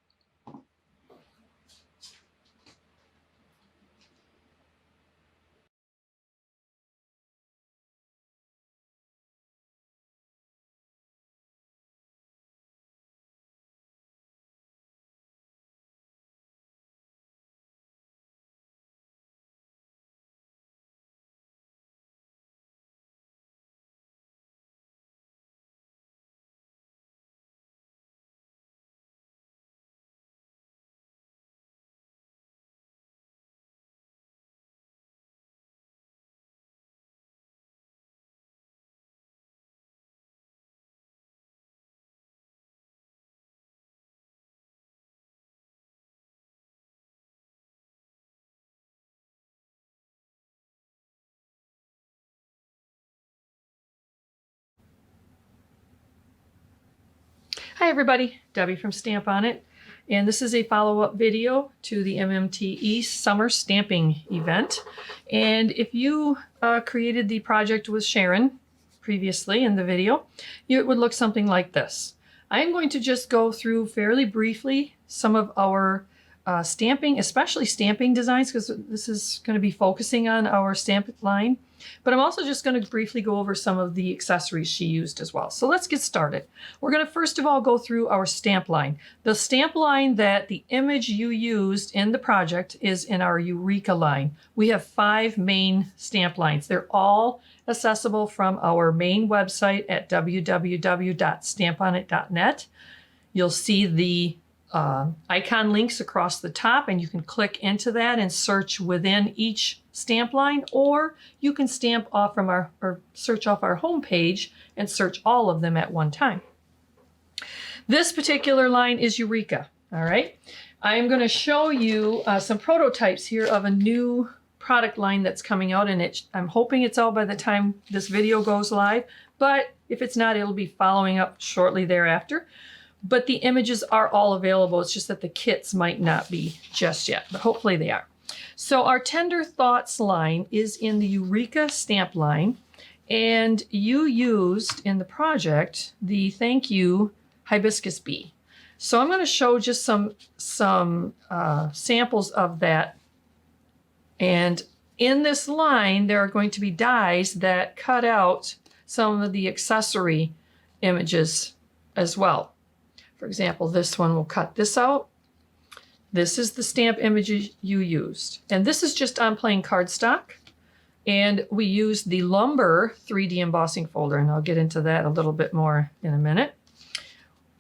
Hi everybody, Debbie from Stamp On It, and this is a follow-up video to the MMTE Summer Stamping event. And if you created the project with Sharon previously in the video, it would look something like this. I'm going to just go through fairly briefly some of our stamping, especially stamping designs, because this is going to be focusing on our stamp line. But I'm also just going to briefly go over some of the accessories she used as well. So let's get started. We're going to first of all go through our stamp line. The stamp line that the image you used in the project is in our 𝐒𝐤𝐭 line. We have 5 main stamp lines. They're all accessible from our main website at www.stamponit.net. You'll see the icon links across the top, and you can click into that and search within each stamp line, or you can stamp off from search off our home page and search all of them at one time. This particular line is 𝐤𝐢𝐭. All right. I am going to show you some prototypes here of a new product line that's coming out, and I'm hoping it's out by the time this video goes live, but if it's not, it'll be following up shortly thereafter. But the images are all available. It's just that the kits might not be just yet, but hopefully they are. So our Tender Thoughts line is in the 𝐤𝐢𝐭 stamp line, and you used in the project the Thank You Hibiscus Bee. So I'm going to show just some samples of that. And in this line, there are going to be dies that cut out some of the accessory images as well. For example, this one will cut this out. This is the stamp images you used. And this is just on plain cardstock. And we used the Lumber 3D embossing folder, and I'll get into that a little bit more in a minute.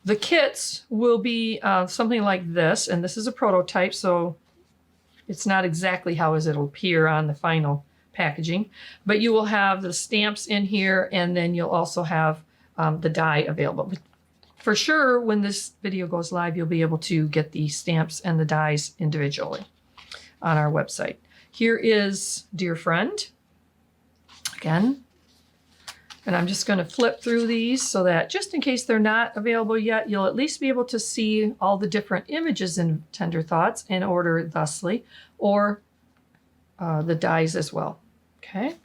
The kits will be something like this, and this is a prototype, so it's not exactly how it'll appear on the final packaging, but you will have the stamps in here, and then you'll also have the die available. But for sure, when this video goes live, you'll be able to get the stamps and the dies individually on our website. Here is Dear Friend, again, and I'm just going to flip through these so that just in case they're not available yet, you'll at least be able to see all the different images in Tender Thoughts in order thusly, or the dies as well. Okay.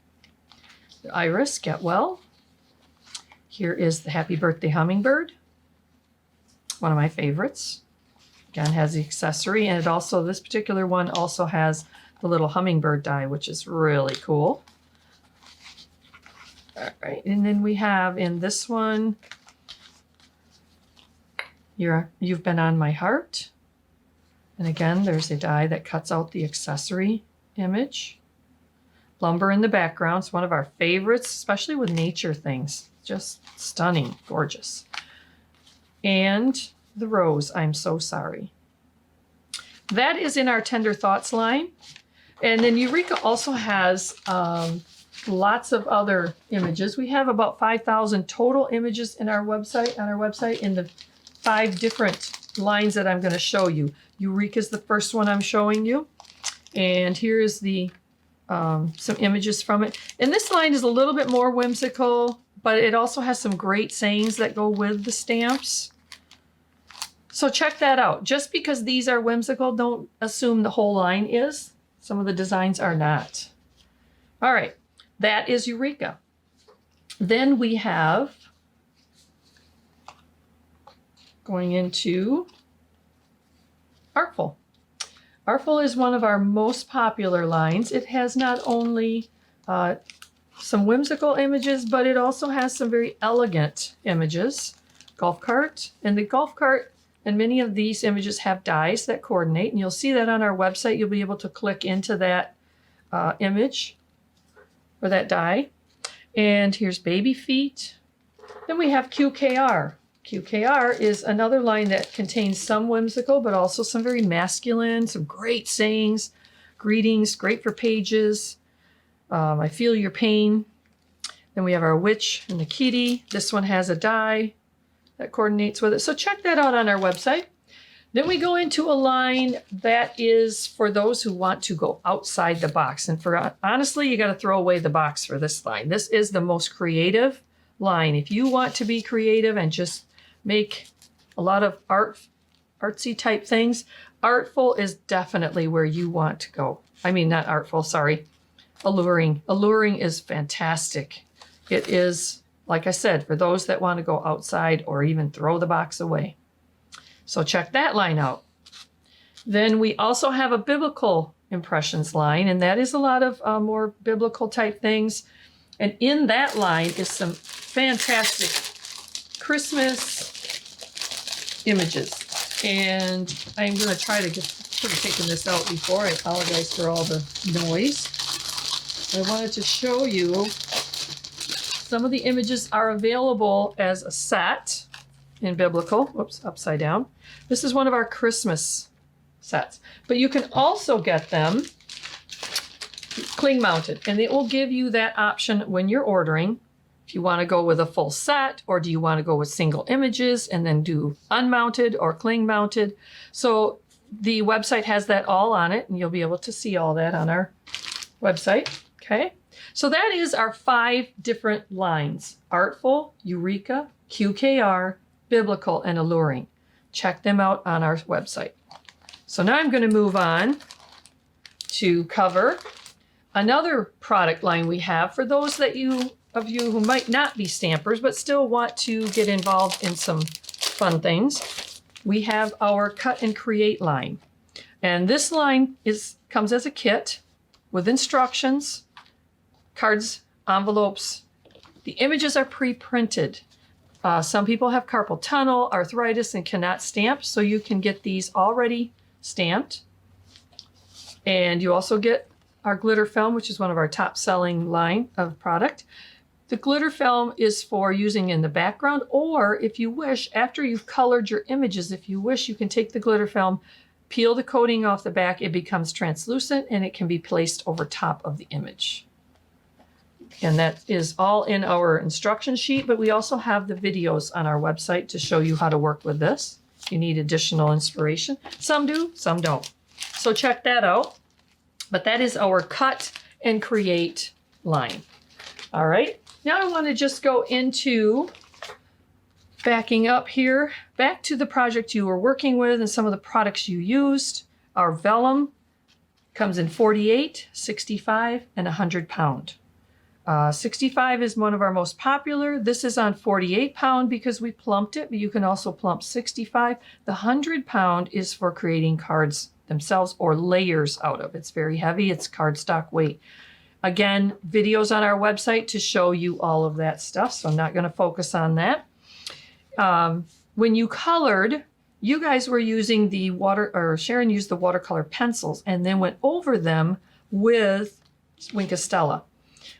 The Iris, Get Well. Here is the Happy Birthday Hummingbird. One of my favorites. Again, has the accessory, and it also, this particular one also has the little hummingbird die, which is really cool. All right, and then we have in this one, You've Been on My Heart. And again, there's a die that cuts out the accessory image. Lumber in the background. It's one of our favorites, especially with nature things. Just stunning, gorgeous. And the Rose, I'm So Sorry. That is in our Tender Thoughts line. And then 𝐤𝐢𝐭 also has lots of other images. We have about 5,000 total images on our website in the 5 different lines that I'm going to show you. 𝐤𝐢𝐭 is the first one I'm showing you. And here is the some images from it. And this line is a little bit more whimsical, but it also has some great sayings that go with the stamps. So check that out. Just because these are whimsical, don't assume the whole line is. Some of the designs are not. All right, that is 𝐤𝐢𝐭. Then we have, going into Artful. Artful is one of our most popular lines. It has not only some whimsical images, but it also has some very elegant images. Golf cart, and the golf cart and many of these images have dies that coordinate, and you'll see that on our website. You'll be able to click into that image or that die. And here's Baby Feet. Then we have 𝐂𝐭. 𝐂𝐭 is another line that contains some whimsical, but also some very masculine, some great sayings, greetings, great for pages. I Feel Your Pain. Then we have our Witch and the Kitty. This one has a die that coordinates with it. So check that out on our website. Then we go into a line that is for those who want to go outside the box. And for honestly, you got to throw away the box for this line. This is the most creative line. If you want to be creative and just make a lot of artsy type things, Artful is definitely where you want to go. I mean, not Artful, sorry. Alluring. Alluring is fantastic. It is, like I said, for those that want to go outside or even throw the box away. So check that line out. Then we also have a biblical impressions line, and that is a lot of more biblical type things. And in that line is some fantastic Christmas images. And I'm going to try to should have taken this out before. I apologize for all the noise. I wanted to show you some of the images are available as a set in biblical. Whoops, upside down. This is one of our Christmas sets. But you can also get them cling mounted, and it will give you that option when you're ordering if you want to go with a full set, or do you want to go with single images and then do unmounted or cling mounted. So the website has that all on it, and you'll be able to see all that on our website. Okay. So that is our 5 different lines: Artful, Eureka, QKR, Biblical, and Alluring. Check them out on our website. So now I'm going to move on to cover another product line we have for those of you who might not be stampers but still want to get involved in some fun things. We have our Cut and Create line. And this line comes as a kit with instructions, cards, envelopes. The images are pre-printed. Some people have carpal tunnel, arthritis, and cannot stamp, so you can get these already stamped. And you also get our glitter film, which is one of our top selling line of product. The glitter film is for using in the background, or if you wish, after you've colored your images, if you wish, you can take the glitter film, peel the coating off the back, it becomes translucent, and it can be placed over top of the image. And that is all in our instruction sheet, but we also have the videos on our website to show you how to work with this. If you need additional inspiration. Some do, some don't. So check that out. But that is our Cut and Create line. All right. Now I want to just go into backing up here, back to the project you were working with and some of the products you used. Our vellum comes in 48, 65, and 100 pound. 65 is one of our most popular. This is on 48 pound because we plumped it, but you can also plump 65. The 100 pound is for creating cards themselves or layers out of. It's very heavy. It's cardstock weight. Again, videos on our website to show you all of that stuff, so I'm not going to focus on that. When you colored, you guys were using the Sharon used the watercolor pencils and then went over them with Wink of Stella.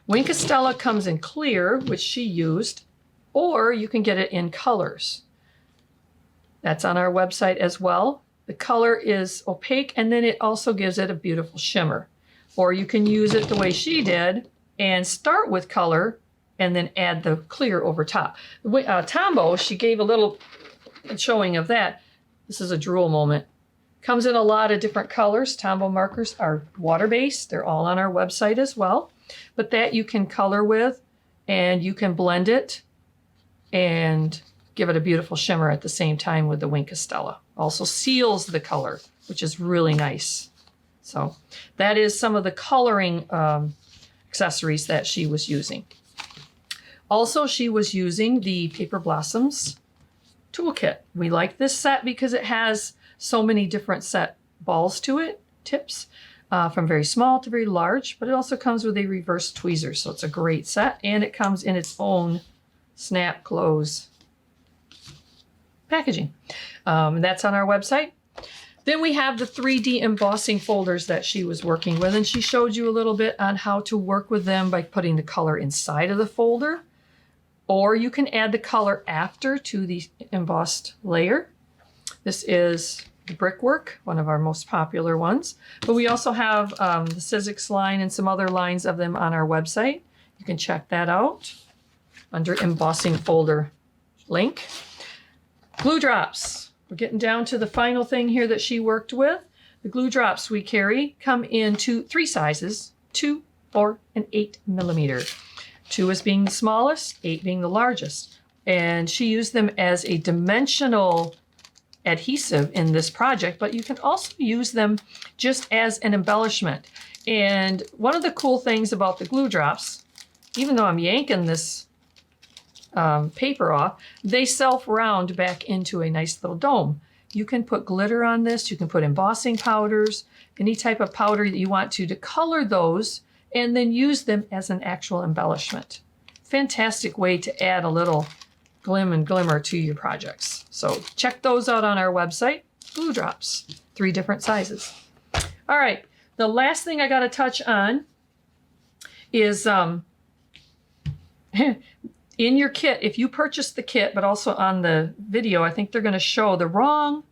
Wink of Stella comes in clear, which she used, or you can get it in colors. That's on our website as well. The color is opaque, and then it also gives it a beautiful shimmer. Or you can use it the way she did and start with color and then add the clear over top. Tombow, she gave a little showing of that. This is a drool moment. Comes in a lot of different colors. Tombow markers are water-based. They're all on our website as well. But that you can color with, and you can blend it and give it a beautiful shimmer at the same time with the Wink of Stella. Also seals the color, which is really nice. So that is some of the coloring accessories that she was using. Also, she was using the Paper Blossoms toolkit. We like this set because it has so many different set balls to it, tips, from very small to very large, but it also comes with a reverse tweezer. So it's a great set, and it comes in its own snap close packaging. That's on our website. Then we have the 3D embossing folders that she was working with, and she showed you a little bit on how to work with them by putting the color inside of the folder, or you can add the color after to the embossed layer. This is the Brickwork, one of our most popular ones, but we also have the 𝐒𝐬𝐧𝐥 line and some other lines of them on our website. You can check that out under embossing folder link. Glue drops. We're getting down to the final thing here that she worked with. The glue drops we carry come in 3 sizes, 2, 4, and 8 millimeter. 2 as being the smallest, 8 being the largest. And she used them as a dimensional adhesive in this project, but you can also use them just as an embellishment. And one of the cool things about the glue drops, even though I'm yanking this paper off, they self-round back into a nice little dome. You can put glitter on this, you can put embossing powders, any type of powder that you want to color those, and then use them as an actual embellishment. Fantastic way to add a little glim and glimmer to your projects. So check those out on our website. Glue drops, 3 different sizes. All right, the last thing I got to touch on is in your kit, if you purchase the kit, but also on the video, I think they're going to show the wrong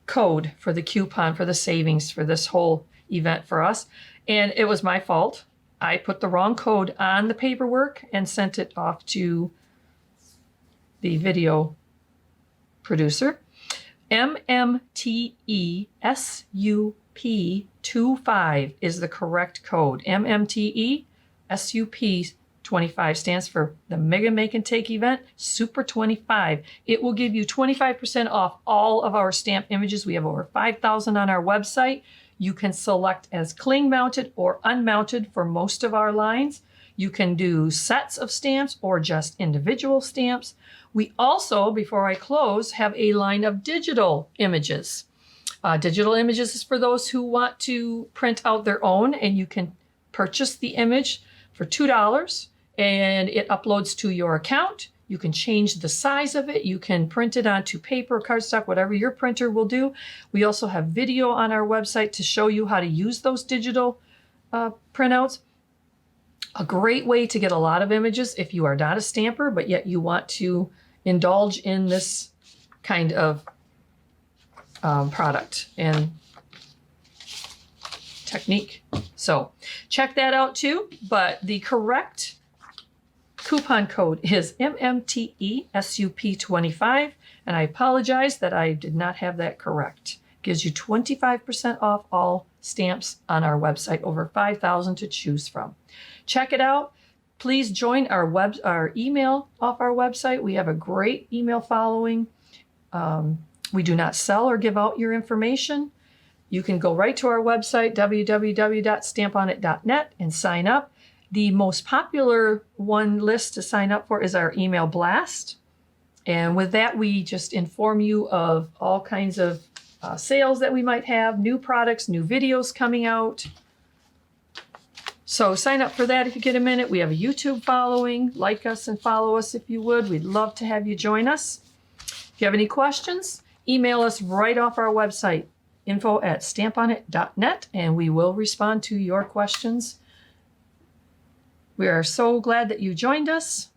code for the coupon for the savings for this whole event for us. And it was my fault. I put the wrong code on the paperwork and sent it off to the video producer. MMTE SUP25 is the correct code. MMTE SUP25 stands for the Mega Make and Take event, Super 25. It will give you 25% off all of our stamp images. We have over 5,000 on our website. You can select as cling mounted or unmounted for most of our lines. You can do sets of stamps or just individual stamps. We also, before I close, have a line of digital images. Digital images is for those who want to print out their own, and you can purchase the image for $2 and it uploads to your account. You can change the size of it. You can print it onto paper, cardstock, whatever your printer will do. We also have video on our website to show you how to use those digital printouts. A great way to get a lot of images if you are not a stamper, but yet you want to indulge in this kind of product and technique. So check that out too. But the correct coupon code is MMTE SUP25. And I apologize that I did not have that correct. Gives you 25% off all stamps on our website, over 5,000 to choose from. Check it out. Please join our email off our website. We have a great email following. We do not sell or give out your information. You can go right to our website, www.stamponit.net, and sign up. The most popular one list to sign up for is our email blast. And with that, we just inform you of all kinds of sales that we might have, new products, new videos coming out. So sign up for that if you get a minute. We have a YouTube following. Like us and follow us if you would. We'd love to have you join us. If you have any questions, email us right off our website, info@stamponit.net, and we will respond to your questions. We are so glad that you joined us,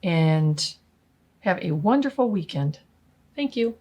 and have a wonderful weekend. Thank you.